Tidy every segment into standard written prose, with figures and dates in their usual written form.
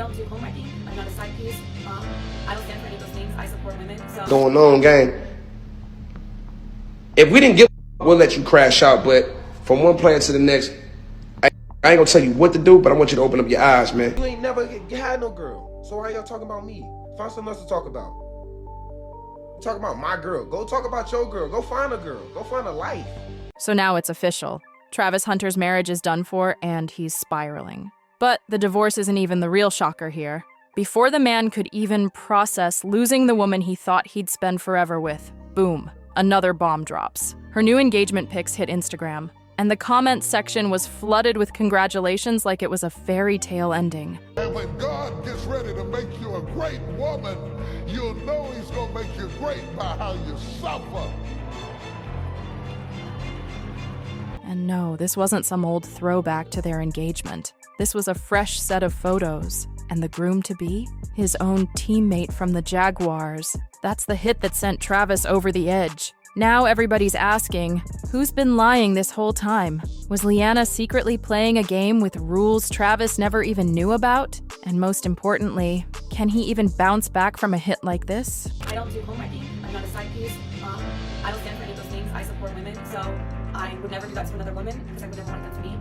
don't do homewrecking. I'm not a side piece. I don't stand for any of those things. I support women. So going on, gang. If we didn't give a we'll let you crash out, but from one player to the next, I ain't gonna tell you what to do, but I want you to open up your eyes, man. You ain't never had no girl, so why y'all talking about me? Find something else to talk about. Talk about my girl. Go talk about your girl. Go find a girl. Go find a life. So now it's official. Travis Hunter's marriage is done for, and he's spiraling. But the divorce isn't even the real shocker here. Before the man could even process losing the woman he thought he'd spend forever with, boom, another bomb drops. Her new engagement pics hit Instagram, and the comments section was flooded with congratulations like it was a fairy tale ending. And when God gets ready to make you a great woman, you'll know he's gonna make you great by how you suffer. And no, this wasn't some old throwback to their engagement. This was a fresh set of photos. And the groom-to-be? His own teammate from the Jaguars. That's the hit that sent Travis over the edge. Now everybody's asking, who's been lying this whole time? Was Leanna secretly playing a game with rules Travis never even knew about? And most importantly, can he even bounce back from a hit like this? I don't do homewrecking. I'm not a side piece. I don't stand for any of those things. I support women. So I would never do that to another woman because I would never want that to me.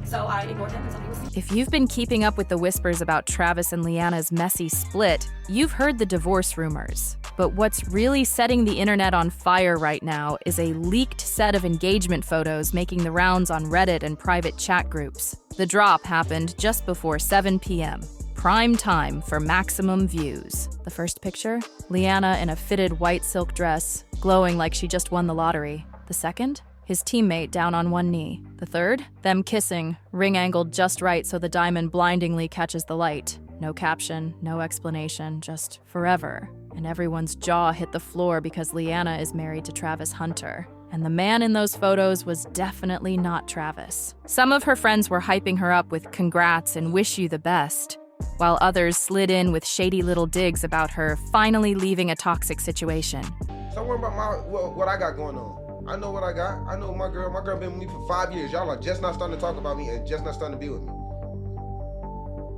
So I ignored him until he was. If you've been keeping up with the whispers about Travis and Leanna's messy split, you've heard the divorce rumors. But what's really setting the internet on fire right now is a leaked set of engagement photos making the rounds on Reddit and private chat groups. The drop happened just before 7 p.m. Prime time for maximum views. The first picture? Leanna in a fitted white silk dress, glowing like she just won the lottery. The second? His teammate down on one knee. The third? Them kissing, ring angled just right so the diamond blindingly catches the light. No caption, no explanation, just forever. And everyone's jaw hit the floor because Leanna is married to Travis Hunter. And the man in those photos was definitely not Travis. Some of her friends were hyping her up with congrats and wish you the best, while others slid in with shady little digs about her finally leaving a toxic situation. Stop worrying about what I got going on. I know what I got. I know my girl. My girl been with me for 5 years. Y'all are just not starting to talk about me and just not starting to be with me.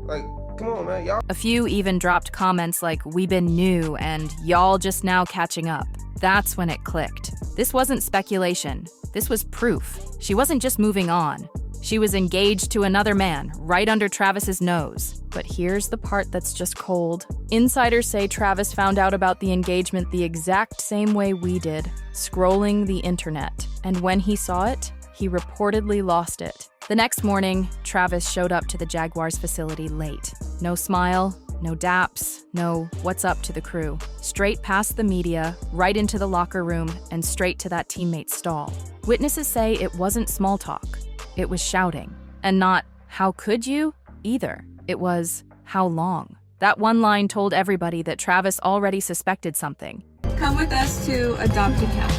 Like, come on, man. Y'all. A few even dropped comments like, "We been new," and "Y'all just now catching up." That's when it clicked. This wasn't speculation. This was proof. She wasn't just moving on. She was engaged to another man, right under Travis's nose. But here's the part that's just cold. Insiders say Travis found out about the engagement the exact same way we did, scrolling the internet. And when he saw it, he reportedly lost it. The next morning, Travis showed up to the Jaguars facility late. No smile, no daps, no what's up to the crew. Straight past the media, right into the locker room, and straight to that teammate's stall. Witnesses say it wasn't small talk. It was shouting. And not, "How could you?" either. It was, "How long?" That one line told everybody that Travis already suspected something. Come with us to adopted camp.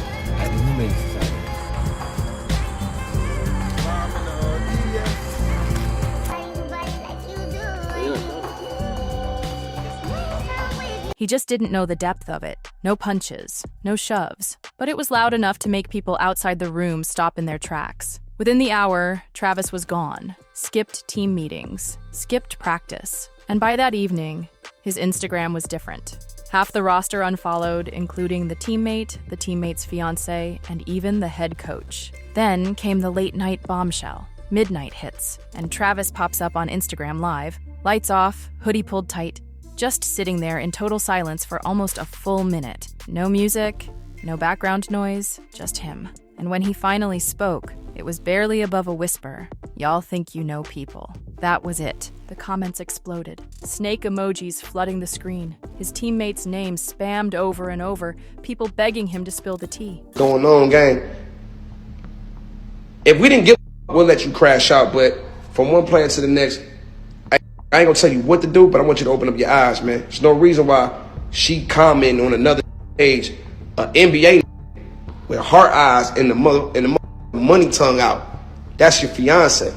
He just didn't know the depth of it. No punches, no shoves. But it was loud enough to make people outside the room stop in their tracks. Within the hour, Travis was gone. Skipped team meetings, skipped practice. And by that evening, his Instagram was different. Half the roster unfollowed, including the teammate's fiance, and even the head coach. Then came the late-night bombshell. Midnight hits, and Travis pops up on Instagram Live, lights off, hoodie pulled tight, just sitting there in total silence for almost a full minute. No music, no background noise, just him. And when he finally spoke, it was barely above a whisper. "Y'all think you know people." That was it. The comments exploded. Snake emojis flooding the screen. His teammate's name spammed over and over, people begging him to spill the tea. Going on, gang. If we didn't give a we'll let you crash out, but from one player to the next, I ain't gonna tell you what to do, but I want you to open up your eyes, man. There's no reason why she commenting on another page, an NBA with heart eyes and the money tongue out. That's your fiance.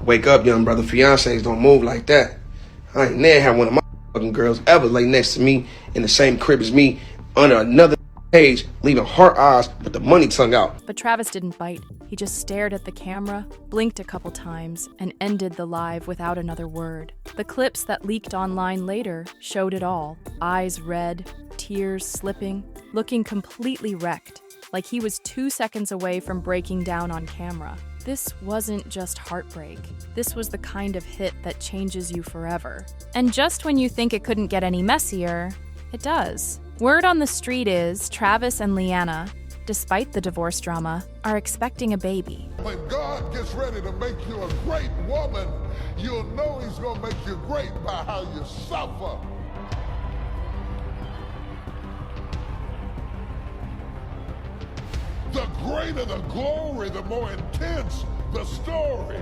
Wake up, young brother. Fiancés don't move like that. I ain't never had one of my fucking girls ever lay next to me in the same crib as me under another page, leaving heart eyes with the money tongue out. But Travis didn't bite. He just stared at the camera, blinked a couple times, and ended the live without another word. The clips that leaked online later showed it all. Eyes red, tears slipping, looking completely wrecked, like he was 2 seconds away from breaking down on camera. This wasn't just heartbreak. This was the kind of hit that changes you forever. And just when you think it couldn't get any messier, it does. Word on the street is Travis and Leanna, despite the divorce drama, are expecting a baby. When God gets ready to make you a great woman, you'll know he's going to make you great by how you suffer. The greater the glory, the more intense the story.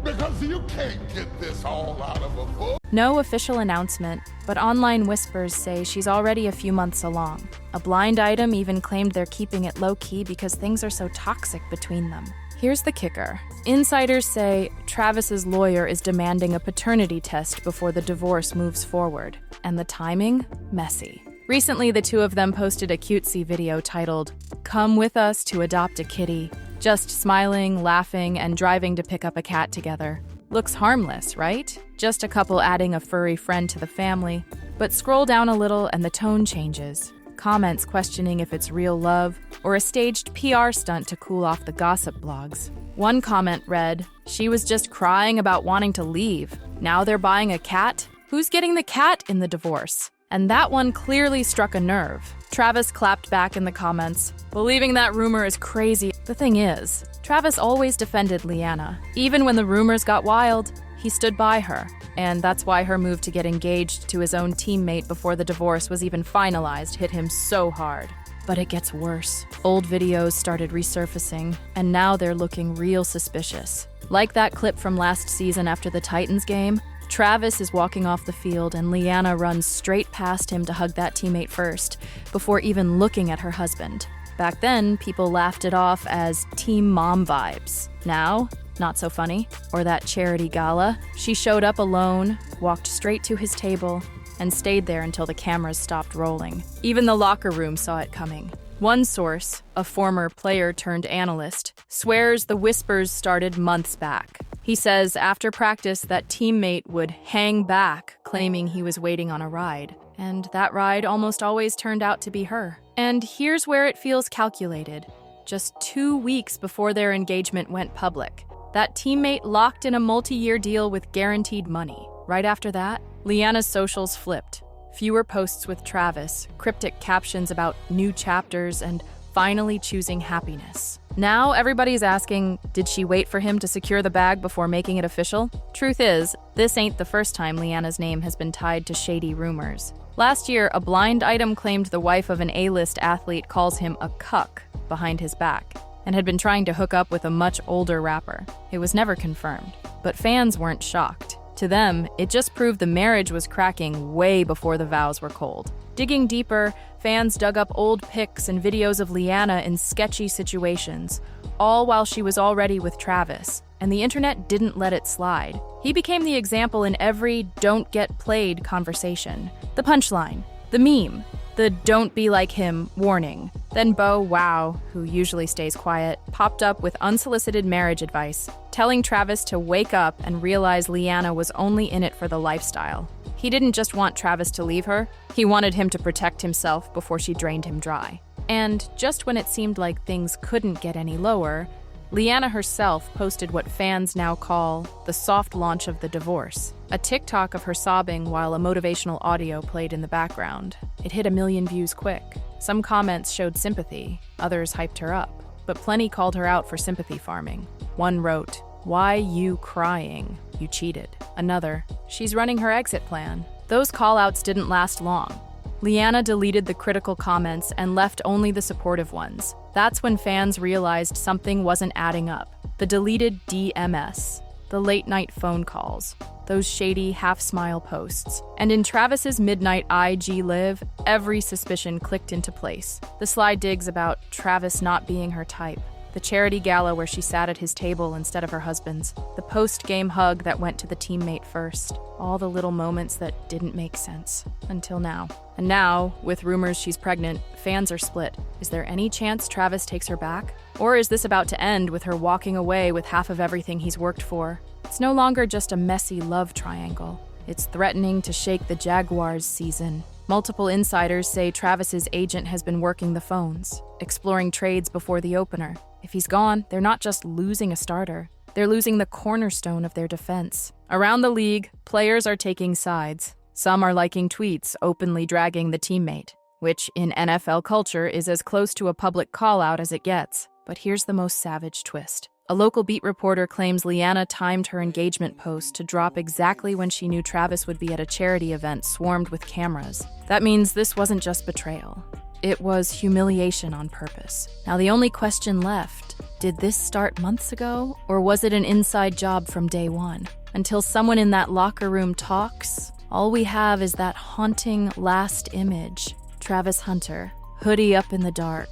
Because you can't get this all out of a book. No official announcement, but online whispers say she's already a few months along. A blind item even claimed they're keeping it low-key because things are so toxic between them. Here's the kicker. Insiders say Travis's lawyer is demanding a paternity test before the divorce moves forward. And the timing? Messy. Recently, the two of them posted a cutesy video titled, "Come with us to adopt a kitty." Just smiling, laughing, and driving to pick up a cat together. Looks harmless, right? Just a couple adding a furry friend to the family. But scroll down a little and the tone changes. Comments questioning if it's real love or a staged PR stunt to cool off the gossip blogs. One comment read, "She was just crying about wanting to leave. Now they're buying a cat? Who's getting the cat in the divorce?" And that one clearly struck a nerve. Travis clapped back in the comments, "Believing that rumor is crazy." The thing is, Travis always defended Leanna. Even when the rumors got wild, he stood by her. And that's why her move to get engaged to his own teammate before the divorce was even finalized hit him so hard. But it gets worse. Old videos started resurfacing, and now they're looking real suspicious. Like that clip from last season after the Titans game, Travis is walking off the field and Leanna runs straight past him to hug that teammate first, before even looking at her husband. Back then, people laughed it off as team mom vibes. Now, not so funny. Or that charity gala, she showed up alone, walked straight to his table, and stayed there until the cameras stopped rolling. Even the locker room saw it coming. One source, a former player turned analyst, swears the whispers started months back. He says after practice that teammate would hang back, claiming he was waiting on a ride. And that ride almost always turned out to be her. And here's where it feels calculated. Just 2 weeks before their engagement went public, that teammate locked in a multi-year deal with guaranteed money. Right after that, Leanna's socials flipped. Fewer posts with Travis, cryptic captions about new chapters, and finally choosing happiness. Now everybody's asking, did she wait for him to secure the bag before making it official? Truth is, this ain't the first time Leanna's name has been tied to shady rumors. Last year, a blind item claimed the wife of an A-list athlete calls him a cuck behind his back, and had been trying to hook up with a much older rapper. It was never confirmed, but fans weren't shocked. To them, it just proved the marriage was cracking way before the vows were cold. Digging deeper, fans dug up old pics and videos of Leanna in sketchy situations, all while she was already with Travis, and the internet didn't let it slide. He became the example in every "don't get played" conversation. The punchline, the meme, the "don't be like him" warning. Then Bo Wow, who usually stays quiet, popped up with unsolicited marriage advice, telling Travis to wake up and realize Leanna was only in it for the lifestyle. He didn't just want Travis to leave her, he wanted him to protect himself before she drained him dry. And just when it seemed like things couldn't get any lower, Leanna herself posted what fans now call the soft launch of the divorce, a TikTok of her sobbing while a motivational audio played in the background. It hit 1 million views quick. Some comments showed sympathy, others hyped her up, but plenty called her out for sympathy farming. One wrote, "Why you crying? You cheated." Another, "She's running her exit plan." Those call-outs didn't last long. Leanna deleted the critical comments and left only the supportive ones. That's when fans realized something wasn't adding up. The deleted DMS, the late-night phone calls, those shady half-smile posts. And in Travis's midnight IG live, every suspicion clicked into place. The sly digs about Travis not being her type, The charity gala where she sat at his table instead of her husband's. The post-game hug that went to the teammate first. All the little moments that didn't make sense. Until now. And now, with rumors she's pregnant, fans are split. Is there any chance Travis takes her back? Or is this about to end with her walking away with half of everything he's worked for? It's no longer just a messy love triangle. It's threatening to shake the Jaguars' season. Multiple insiders say Travis's agent has been working the phones, exploring trades before the opener. If he's gone, they're not just losing a starter. They're losing the cornerstone of their defense. Around the league, players are taking sides. Some are liking tweets openly dragging the teammate, which in NFL culture is as close to a public call-out as it gets. But here's the most savage twist. A local beat reporter claims Leanna timed her engagement post to drop exactly when she knew Travis would be at a charity event swarmed with cameras. That means this wasn't just betrayal. It was humiliation on purpose. Now the only question left, did this start months ago, or was it an inside job from day one? Until someone in that locker room talks, all we have is that haunting last image. Travis Hunter, hoodie up in the dark,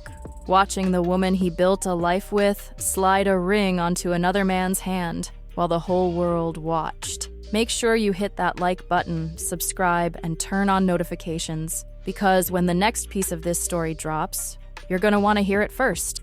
watching the woman he built a life with slide a ring onto another man's hand while the whole world watched. Make sure you hit that like button, subscribe, and turn on notifications, because when the next piece of this story drops, you're going to want to hear it first.